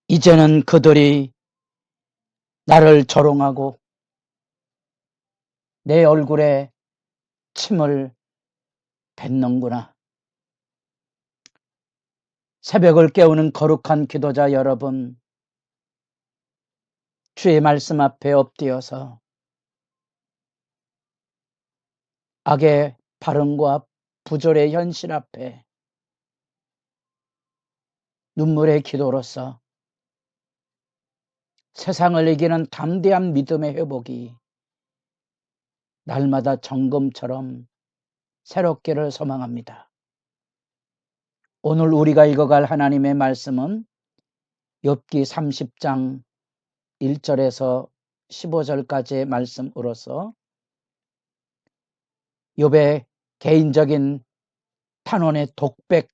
이제는 그들이 나를 조롱하고 내 얼굴에 침을 뱉는구나. 새벽을 깨우는 거룩한 기도자 여러분, 주의 말씀 앞에 엎드려서 악의 발언과 부조리의 현실 앞에 눈물의 기도로서 세상을 이기는 담대한 믿음의 회복이 날마다 정금처럼 새롭기를 소망합니다. 오늘 우리가 읽어갈 하나님의 말씀은 욥기 30장 1절에서 15절까지의 말씀으로서 욥의 개인적인 탄원의 독백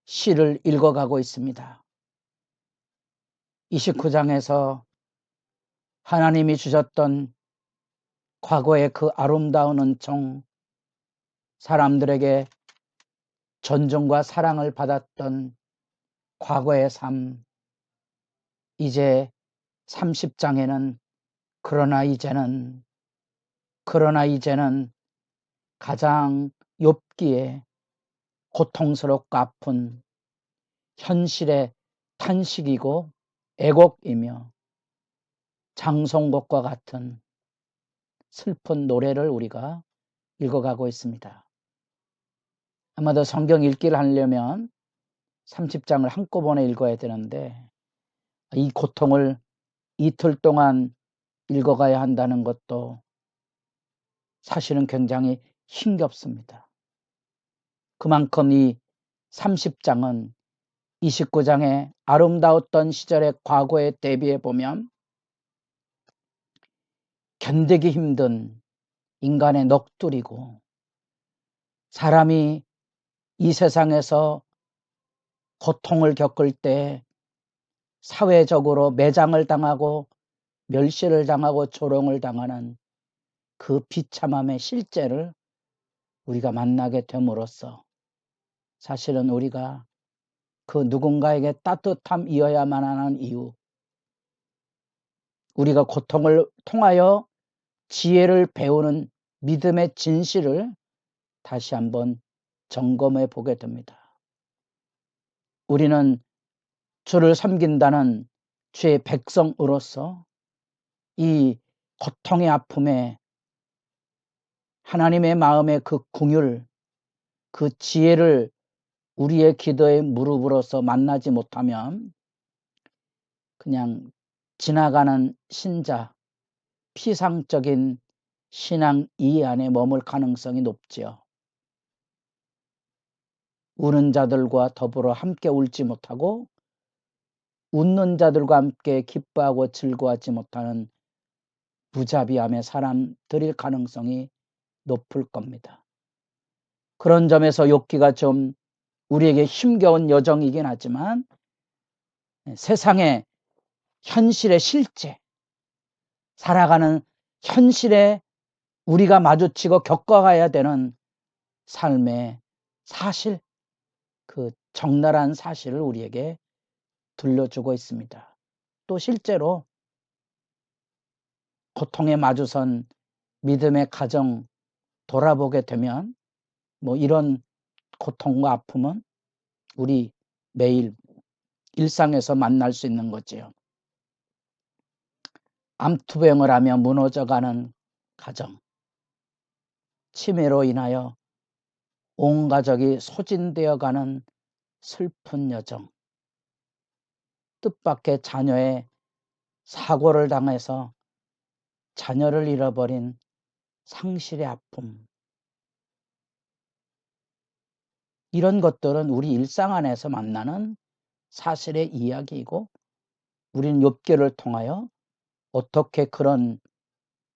시를 읽어가고 있습니다. 29장에서 하나님이 주셨던 과거의 그 아름다운 은총, 사람들에게 존중과 사랑을 받았던 과거의 삶, 이제 30장에는 그러나 이제는 가장 욥기에 고통스럽고 아픈 현실의 탄식이고 애곡이며 장송곡과 같은 슬픈 노래를 우리가 읽어가고 있습니다. 아마도 성경 읽기를 하려면 30장을 한꺼번에 읽어야 되는데 이 고통을 이틀 동안 읽어가야 한다는 것도 사실은 굉장히 힘겹습니다. 그만큼 이 30장은 29장의 아름다웠던 시절의 과거에 대비해 보면 견디기 힘든 인간의 넋두리고 사람이 이 세상에서 고통을 겪을 때 사회적으로 매장을 당하고 멸시를 당하고 조롱을 당하는 그 비참함의 실제를 우리가 만나게 됨으로써 사실은 우리가 그 누군가에게 따뜻함이어야만 하는 이유, 우리가 고통을 통하여 지혜를 배우는 믿음의 진실을 다시 한번 점검해 보게 됩니다. 우리는 주를 섬긴다는 주의 백성으로서 이 고통의 아픔에 하나님의 마음의 그 긍휼, 그 지혜를 우리의 기도의 무릎으로서 만나지 못하면 그냥 지나가는 신자, 피상적인 신앙 이해 안에 머물 가능성이 높지요. 우는 자들과 더불어 함께 울지 못하고 웃는 자들과 함께 기뻐하고 즐거워하지 못하는 무자비함의 사람들일 가능성이 높을 겁니다. 그런 점에서 욥기가 좀 우리에게 힘겨운 여정이긴 하지만 세상의 현실의 실제, 살아가는 현실에 우리가 마주치고 겪어가야 되는 삶의 사실, 그 적나라한 사실을 우리에게 들려주고 있습니다. 또 실제로 고통에 마주선 믿음의 가정 돌아보게 되면 이런 고통과 아픔은 우리 매일 일상에서 만날 수 있는 거지요. 암투병을 하며 무너져가는 가정, 치매로 인하여 온 가족이 소진되어가는 슬픈 여정, 뜻밖의 자녀의 사고를 당해서 자녀를 잃어버린 상실의 아픔, 이런 것들은 우리 일상 안에서 만나는 사실의 이야기이고 우리는 욥기를 통하여 어떻게 그런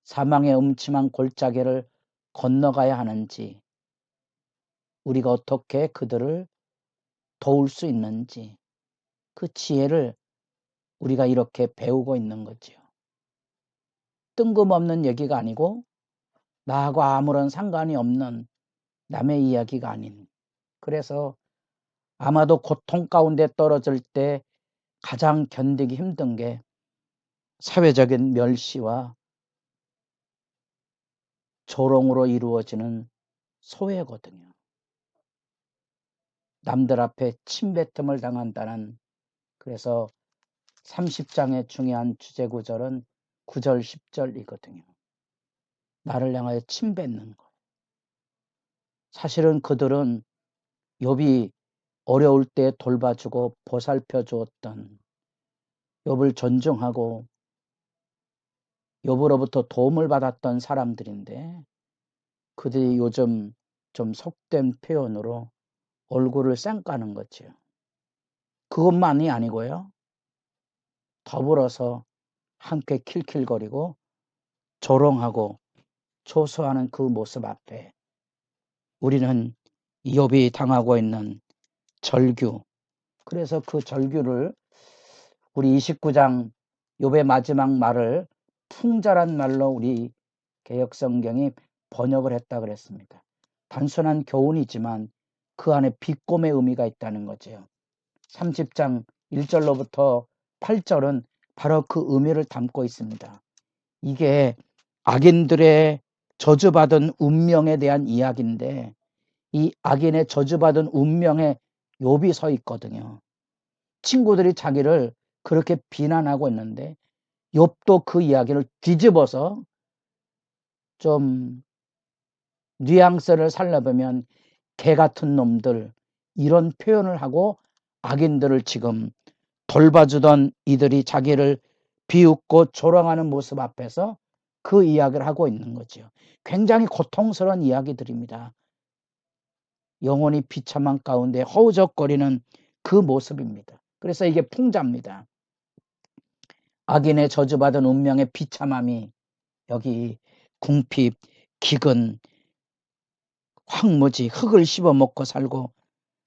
사망의 음침한 골짜기를 건너가야 하는지, 우리가 어떻게 그들을 도울 수 있는지 그 지혜를 우리가 이렇게 배우고 있는 거지요. 뜬금없는 얘기가 아니고 나하고 아무런 상관이 없는 남의 이야기가 아닌, 그래서 아마도 고통 가운데 떨어질 때 가장 견디기 힘든 게 사회적인 멸시와 조롱으로 이루어지는 소외거든요. 남들 앞에 침뱉음을 당한다는, 그래서 30장의 중요한 주제구절은 9절 10절이거든요. 나를 향하여 침뱉는 거. 사실은 그들은 욥이 어려울 때 돌봐주고 보살펴 주었던, 욥을 존중하고 욥으로부터 도움을 받았던 사람들인데, 그들이 요즘 좀 속된 표현으로 얼굴을 쌩까는 거죠. 그것만이 아니고요, 더불어서 함께 킬킬거리고 조롱하고 조소하는 그 모습 앞에 우리는 욥이 당하고 있는 절규, 그래서 그 절규를 우리 29장 욥의 마지막 말을 풍자란 말로 우리 개역성경이 번역을 했다 그랬습니다. 단순한 교훈이지만 그 안에 비꼼의 의미가 있다는 거죠. 30장 1절로부터 8절은 바로 그 의미를 담고 있습니다. 이게 악인들의 저주받은 운명에 대한 이야기인데, 이 악인의 저주받은 운명에 욥이 서 있거든요. 친구들이 자기를 그렇게 비난하고 있는데 욥도 그 이야기를 뒤집어서 좀 뉘앙스를 살려보면 개 같은 놈들, 이런 표현을 하고 악인들을 지금 돌봐주던 이들이 자기를 비웃고 조롱하는 모습 앞에서 그 이야기를 하고 있는 거죠. 굉장히 고통스러운 이야기들입니다. 영혼이 비참한 가운데 허우적거리는 그 모습입니다. 그래서 이게 풍자입니다. 악인의 저주받은 운명의 비참함이 여기 궁핍, 기근, 황무지, 흙을 씹어먹고 살고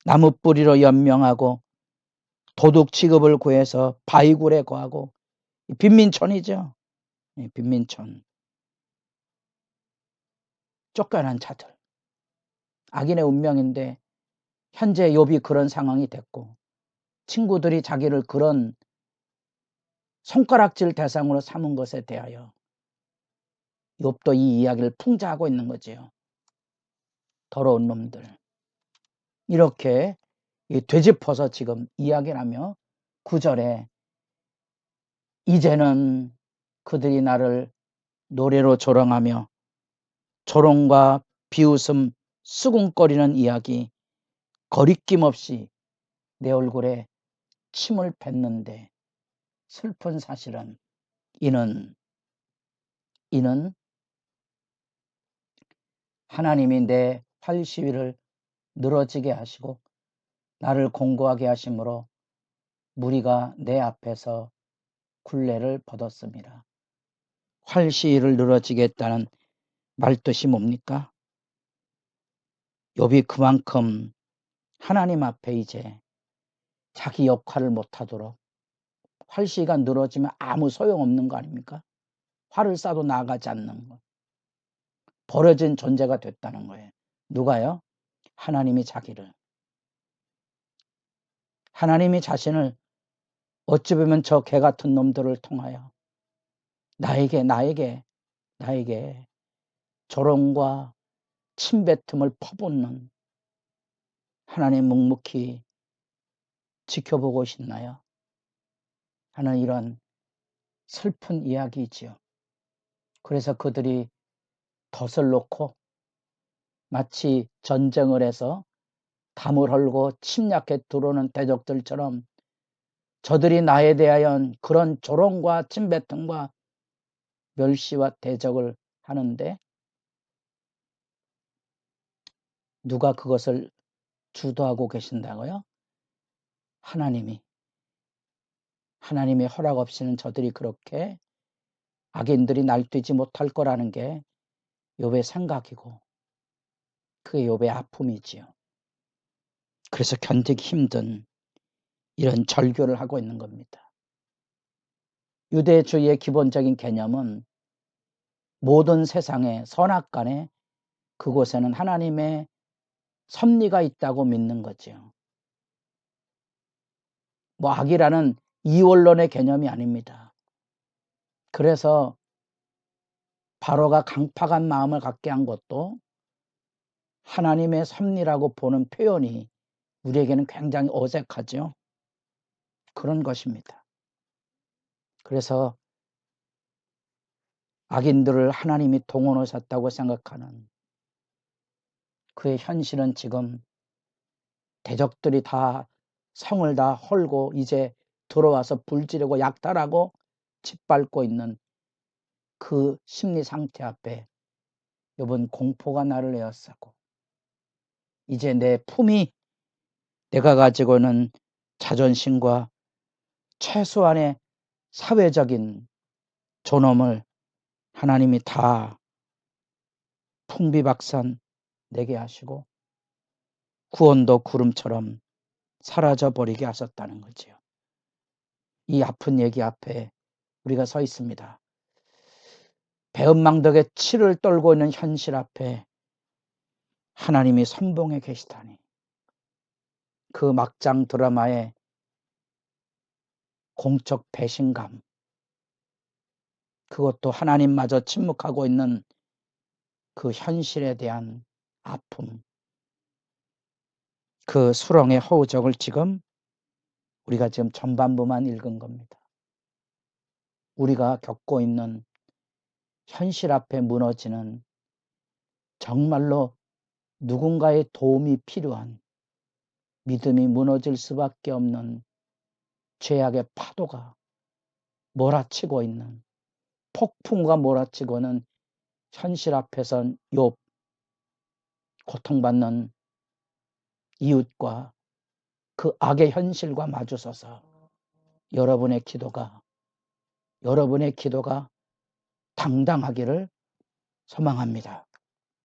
나무 뿌리로 연명하고 도둑 취급을 구해서 바위굴에 거하고, 빈민촌이죠. 빈민촌. 쫓겨난 자들. 악인의 운명인데 현재 욥이 그런 상황이 됐고, 친구들이 자기를 그런 손가락질 대상으로 삼은 것에 대하여 욥도 이 이야기를 풍자하고 있는 거지요. 더러운 놈들. 이렇게 되짚어서 지금 이야기를 하며 9절에 이제는 그들이 나를 노래로 조롱하며 조롱과 비웃음 수군거리는 이야기, 거리낌 없이 내 얼굴에 침을 뱉는데, 슬픈 사실은 이는 하나님이 내 활시위를 늘어지게 하시고 나를 공고하게 하심으로 무리가 내 앞에서 굴레를 벗었습니다. 활시위를 늘어지게 했다는 말뜻이 뭡니까? 욥이 그만큼 하나님 앞에 이제 자기 역할을 못하도록, 활시위가 늘어지면 아무 소용없는 거 아닙니까? 활을 쏴도 나아가지 않는 거, 버려진 존재가 됐다는 거예요. 누가요? 하나님이 자신을 어찌 보면 저 개 같은 놈들을 통하여 나에게 조롱과 침뱉음을 퍼붓는 하나님 묵묵히 지켜보고 싶나요? 하는 이런 슬픈 이야기이지요. 그래서 그들이 덫을 놓고 마치 전쟁을 해서 담을 헐고 침략해 들어오는 대적들처럼 저들이 나에 대하여 그런 조롱과 침뱉음과 멸시와 대적을 하는데, 누가 그것을 주도하고 계신다고요? 하나님의 허락 없이는 저들이 그렇게 악인들이 날뛰지 못할 거라는 게 욥의 생각이고 그게 욥의 아픔이지요. 그래서 견디기 힘든 이런 절규를 하고 있는 겁니다. 유대주의의 기본적인 개념은 모든 세상의 선악간에 그곳에는 하나님의 섭리가 있다고 믿는 거죠. 악이라는 이원론의 개념이 아닙니다. 그래서 바로가 강팍한 마음을 갖게 한 것도 하나님의 섭리라고 보는 표현이 우리에게는 굉장히 어색하죠. 그런 것입니다. 그래서 악인들을 하나님이 동원하셨다고 생각하는 그의 현실은 지금 대적들이 다 성을 다 헐고 이제 들어와서 불지르고 약탈하고 짓밟고 있는 그 심리 상태 앞에 여러분 공포가 나를 에워싸고 이제 내 품이 내가 가지고 있는 자존심과 최소한의 사회적인 존엄을 하나님이 다 풍비박산 내게 하시고 구원도 구름처럼 사라져버리게 하셨다는 거지요. 이 아픈 얘기 앞에 우리가 서 있습니다. 배은망덕의 치를 떨고 있는 현실 앞에 하나님이 선봉에 계시다니 그 막장 드라마의 공적 배신감 그것도 하나님마저 침묵하고 있는 그 현실에 대한 아픔 그 수렁의 허우적을 지금 우리가 지금 전반부만 읽은 겁니다. 우리가 겪고 있는 현실 앞에 무너지는 정말로 누군가의 도움이 필요한 믿음이 무너질 수밖에 없는 죄악의 파도가 몰아치고 있는 폭풍과 몰아치고는 현실 앞에선 욥 고통받는 이웃과 그 악의 현실과 마주서서 여러분의 기도가 당당하기를 소망합니다.